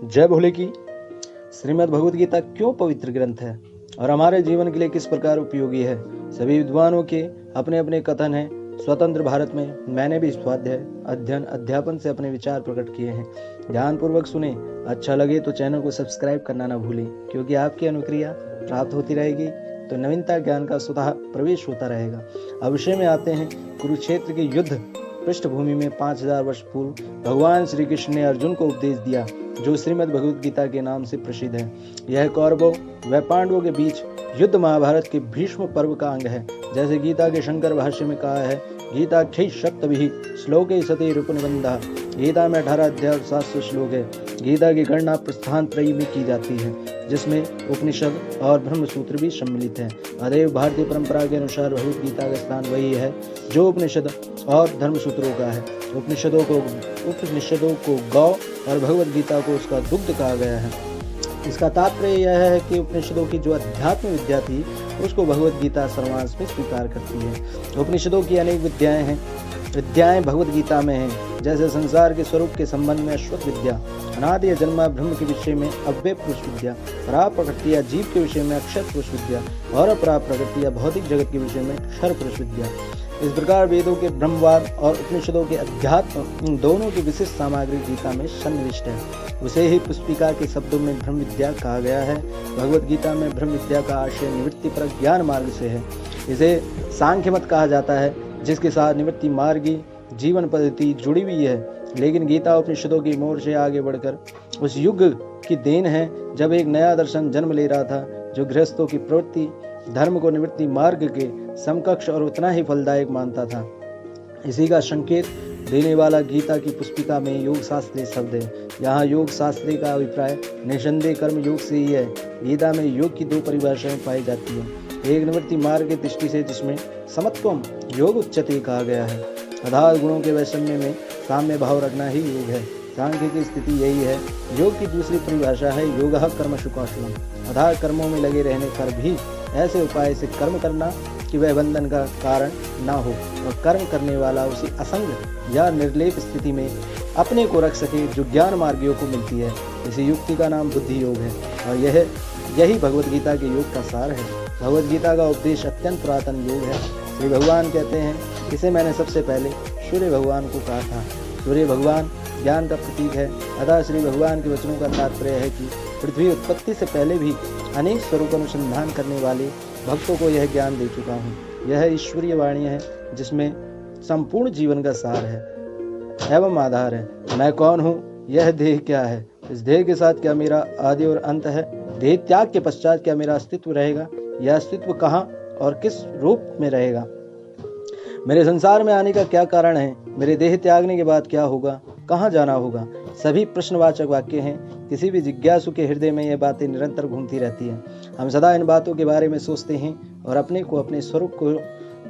जय भोले की। श्रीमद् भगवद गीता क्यों पवित्र ग्रंथ है और हमारे जीवन के लिए किस प्रकार उपयोगी है। सभी विद्वानों के अपने अपने कथन हैं। स्वतंत्र भारत में मैंने भी स्वाध्याय अध्ययन अध्यापन से अपने विचार प्रकट किए हैं। ध्यानपूर्वक सुने। अच्छा लगे तो चैनल को सब्सक्राइब करना ना भूलें, क्योंकि आपकी अनुक्रिया प्राप्त होती रहेगी तो नवीनता ज्ञान का स्वतः प्रवेश होता रहेगा। अब विषय में आते हैं। कुरुक्षेत्र के युद्ध पृष्ठभूमि में 5000 वर्ष पूर्व भगवान श्री कृष्ण ने अर्जुन को उपदेश दिया, जो श्रीमद् भगवद गीता के नाम से प्रसिद्ध है। यह कौरवों व पांडवों के बीच युद्ध महाभारत के भीष्म पर्व का अंग है। जैसे गीता के शंकर भाष्य में कहा है, गीता क्षय शक्तभिः श्लोके सते रूप निबंधा। गीता में 18 अध्याय और 700 श्लोक है। गीता की गणना प्रस्थान त्रयी में की जाती है, जिसमें उपनिषद और ब्रह्म सूत्र भी सम्मिलित हैं। अतएव भारतीय परंपरा के अनुसार भगवद गीता का स्थान वही है जो उपनिषद और धर्म सूत्रों का है। उपनिषदों को गौ और भगवद गीता को उसका दुग्ध कहा गया है। इसका तात्पर्य यह है कि उपनिषदों की जो अध्यात्म विद्या थी उसको भगवद गीता सर्वांश में स्वीकार करती है। उपनिषदों की अनेक विद्याएं भगवद गीता में हैं। जैसे संसार के स्वरूप के संबंध में अश्वत्थ विद्या, अनादि जन्मा ब्रह्म के विषय में अव्यय पुरुष विद्या, परा प्रकृति या जीव के विषय में अक्षर पुरुष विद्या और अपरा प्रकृति या भौतिक जगत के विषय में क्षर पुरुष विद्या। इस प्रकार वेदों के ब्रह्मवाद और उपनिषदों के अध्यात्म दोनों की विशिष्ट सामग्री गीता में सन्निविष्ट है। उसे ही पुष्पिका के शब्दों में ब्रह्म विद्या कहा गया है। भगवद गीता में ब्रह्म विद्या का आशय निवृत्ति पर ज्ञान मार्ग से है। इसे सांख्य मत कहा जाता है, जिसके साथ निवृत्ति मार्गी जीवन पद्धति जुड़ी हुई है। लेकिन गीता उपनिषदों की मोड़ से आगे बढ़कर उस युग की देन है जब एक नया दर्शन जन्म ले रहा था, जो गृहस्थों की प्रवृत्ति धर्म को निवृत्ति मार्ग के समकक्ष और उतना ही फलदायक मानता था। इसी का संकेत देने वाला गीता की पुस्तिका में योग शास्त्री शब्द है। यहाँ योग शास्त्री का अभिप्राय निसंदेह कर्म योग से ही है। गीता में योग की 2 परिभाषाएं पाई जाती हैं। एक निवृत्ति मार्ग की दृष्टि से, जिसमें समत्वम योग उच्चते कहा गया है, अर्थात गुणों के वैषम्य में साम्य भाव रखना ही योग है। सांख्य की स्थिति यही है। योग की दूसरी परिभाषा है योगः कर्मसु कौशलम, अर्थात कर्मों में लगे रहने पर भी ऐसे उपाय से कर्म करना कि वह बंधन का कारण ना हो और कर्म करने वाला उसी असंग या निर्लेप स्थिति में अपने को रख सके, जो ज्ञान मार्गियों को मिलती है। इसी युक्ति का नाम बुद्धि योग है और यही भगवद गीता के योग का सार है। भगवद गीता का उपदेश अत्यंत पुरातन योग है। श्री भगवान कहते हैं, इसे मैंने सबसे पहले सूर्य भगवान को कहा था। सूर्य भगवान ज्ञान का प्रतीक है। अतः श्री भगवान के वचनों का तात्पर्य है कि पृथ्वी उत्पत्ति से पहले भी अनेक स्वरूप अनुसंधान करने वाले भक्तों को यह ज्ञान दे चुका हूँ। यह ईश्वरीय वाणी है, जिसमें संपूर्ण जीवन का सार है एवं आधार है। मैं कौन हूँ, यह देह क्या है, इस देह के साथ क्या मेरा आदि और अंत है, देह त्याग के पश्चात क्या मेरा अस्तित्व रहेगा, यह अस्तित्व कहाँ और किस रूप में रहेगा, मेरे संसार में आने का क्या कारण है, मेरे देह त्यागने के बाद क्या होगा, कहाँ जाना होगा। सभी प्रश्नवाचक वाक्य हैं। किसी भी जिज्ञासु के हृदय में यह बातें निरंतर घूमती रहती हैं। हम सदा इन बातों के बारे में सोचते हैं और अपने को अपने स्वरूप को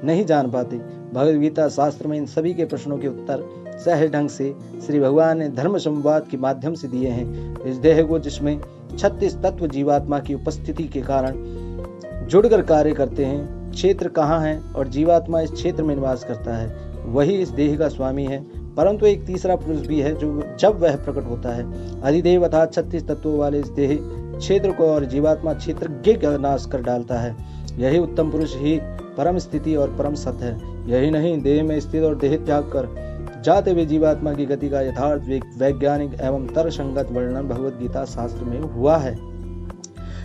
नहीं जान पाते। भगवद गीता शास्त्र में इन सभी के प्रश्नों के उत्तर सहज ढंग से श्री भगवान ने धर्म संवाद के माध्यम से दिए हैं। इस देह को, जिसमें 36 तत्व जीवात्मा की उपस्थिति के कारण जुड़कर कार्य करते हैं, क्षेत्र कहाँ है और जीवात्मा इस क्षेत्र में निवास करता है, वही इस देह का स्वामी है। परंतु एक तीसरा पुरुष भी है, जो जब वह प्रकट होता है, अधिदेव अर्थात 36 तत्वों वाले इस देह क्षेत्र को और जीवात्मा क्षेत्रज्ञ का नाश कर डालता है। यही उत्तम पुरुष ही परम स्थिति और परम सत्य है। यही नहीं, देह में स्थित और देह त्याग कर जाते हुए जीवात्मा की गति का यथार्थ वैज्ञानिक एवं तर्कसंगत वर्णन भगवद गीता शास्त्र में हुआ है।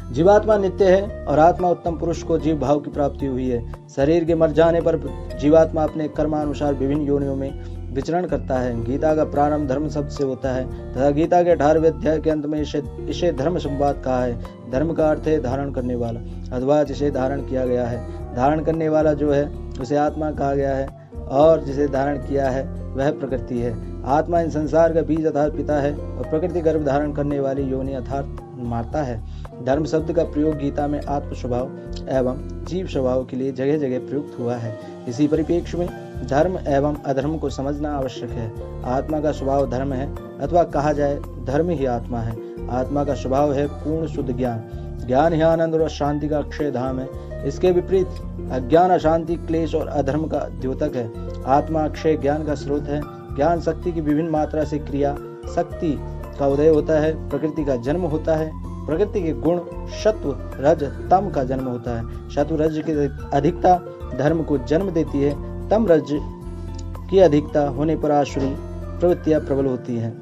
जीवात्मा नित्य है और आत्मा उत्तम पुरुष को जीव भाव की प्राप्ति हुई है। शरीर के मर जाने पर जीवात्मा अपने कर्मानुसार विभिन्न योनियों में विचरण करता है। गीता का प्रारंभ धर्म शब्द से होता है तथा गीता के 18वें अध्याय के अंत में इसे धर्म संवाद कहा है। धर्म का अर्थ है धारण करने वाला, अथवा जिसे धारण किया गया है। धारण करने वाला जो है उसे आत्मा कहा गया है और जिसे धारण किया है वह प्रकृति है। आत्मा इन संसार का बीज अर्थात पिता है और प्रकृति गर्भ धारण करने वाली योनि अर्थात माता है। धर्म शब्द का प्रयोग गीता में आत्म स्वभाव एवं जीव स्वभाव के लिए जगह जगह प्रयुक्त हुआ है। इसी परिप्रेक्ष्य में धर्म एवं अधर्म को समझना आवश्यक है। आत्मा का स्वभाव धर्म है, अथवा कहा जाए धर्म ही आत्मा है। आत्मा का स्वभाव है पूर्ण शुद्ध ज्ञान। ज्ञान ही आनंद और शांति का अक्षय धाम है। इसके विपरीत अज्ञान, अशांति, क्लेश और अधर्म का द्योतक है। आत्मा अक्षय ज्ञान का स्रोत है। ज्ञान शक्ति की विभिन्न मात्रा से क्रिया शक्ति का उदय होता है, प्रकृति का जन्म होता है। प्रकृति के गुण सत्व रज तम का जन्म होता है। सत्व रज की अधिकता धर्म को जन्म देती है। तम रज की अधिकता होने पर आसुरी प्रवृत्तियां प्रबल होती हैं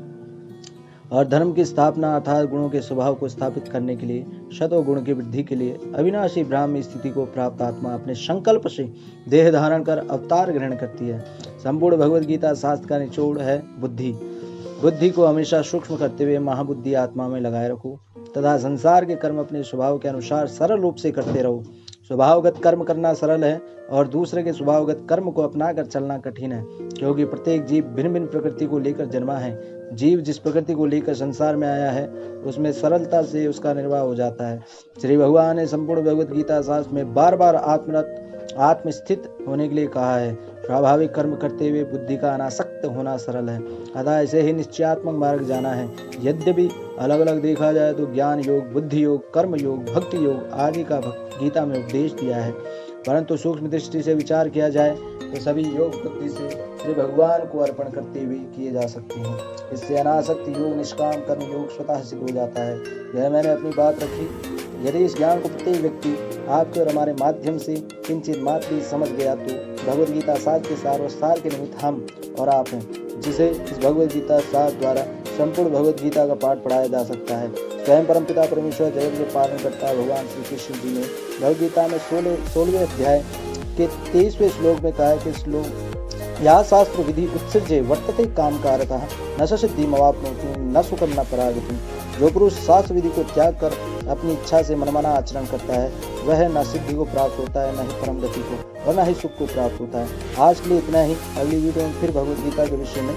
और धर्म की स्थापना अर्थात गुणों के स्वभाव को स्थापित करने के लिए, सत्व गुण की वृद्धि के लिए अविनाशी ब्राह्मी स्थिति को प्राप्त आत्मा अपने संकल्प से देह धारण कर अवतार ग्रहण करती है। संपूर्ण भगवद गीता शास्त्र का निचोड़ है बुद्धि। बुद्धि को हमेशा सूक्ष्म करते हुए महाबुद्धि आत्मा में लगाए रखो तथा संसार के कर्म अपने स्वभाव के अनुसार सरल रूप से करते रहो। स्वभावगत कर्म करना सरल है और दूसरे के स्वभावगत कर्म को अपनाकर चलना कठिन है, क्योंकि प्रत्येक जीव भिन्न भिन्न प्रकृति को लेकर जन्मा है। जीव जिस प्रकृति को लेकर संसार में आया है उसमें सरलता से उसका निर्वाह हो जाता है। श्री भगवान ने संपूर्ण भगवद गीता शास्त्र में बार बार आत्मस्थित होने के लिए कहा है। स्वाभाविक कर्म करते हुए बुद्धि का अनासक्त होना सरल है, अतः ऐसे ही निश्चयात्मक मार्ग जाना है। यद्यपि अलग अलग देखा जाए तो ज्ञान योग, बुद्धि योग, कर्म योग, भक्ति योग आदि का गीता में उपदेश दिया है, परंतु सूक्ष्म दृष्टि से विचार किया जाए तो सभी योग बुद्धि से श्री भगवान को अर्पण करते हुए किए जा सकते हैं। इससे अनासक्त योग, निष्काम कर्म योग स्वतः सिद्ध हो जाता है। यह मैंने अपनी बात रखी। यदि इस ज्ञान को प्रत्येक व्यक्ति आपके और हमारे माध्यम से किंचित मात्र भी समझ गया तो भगवद गीता शास्त्र के सार और सार के निमित्त हम और आप हैं, जिसे इस भगवद गीता शास्त्र द्वारा संपूर्ण भगवद गीता का पाठ पढ़ाया जा सकता है। स्वयं परमपिता परमेश्वर जगत के पालन करता भगवान श्री कृष्ण जी ने भगवद गीता में 16वें अध्याय के 23वें श्लोक में कहा है कि श्लोक यह शास्त्र विधि उत्सृज्य वर्तते काम कारतः न सिद्धि मवाप्नोति न सुखम न परागति। जो पुरुष शास्त्र विधि को त्याग कर अपनी इच्छा से मनमाना आचरण करता है वह न सिद्धि को प्राप्त होता है, न ही परम गति को और न ही सुख को प्राप्त होता है। आज के लिए इतना ही। अगली वीडियो में फिर भगवद गीता के विषय में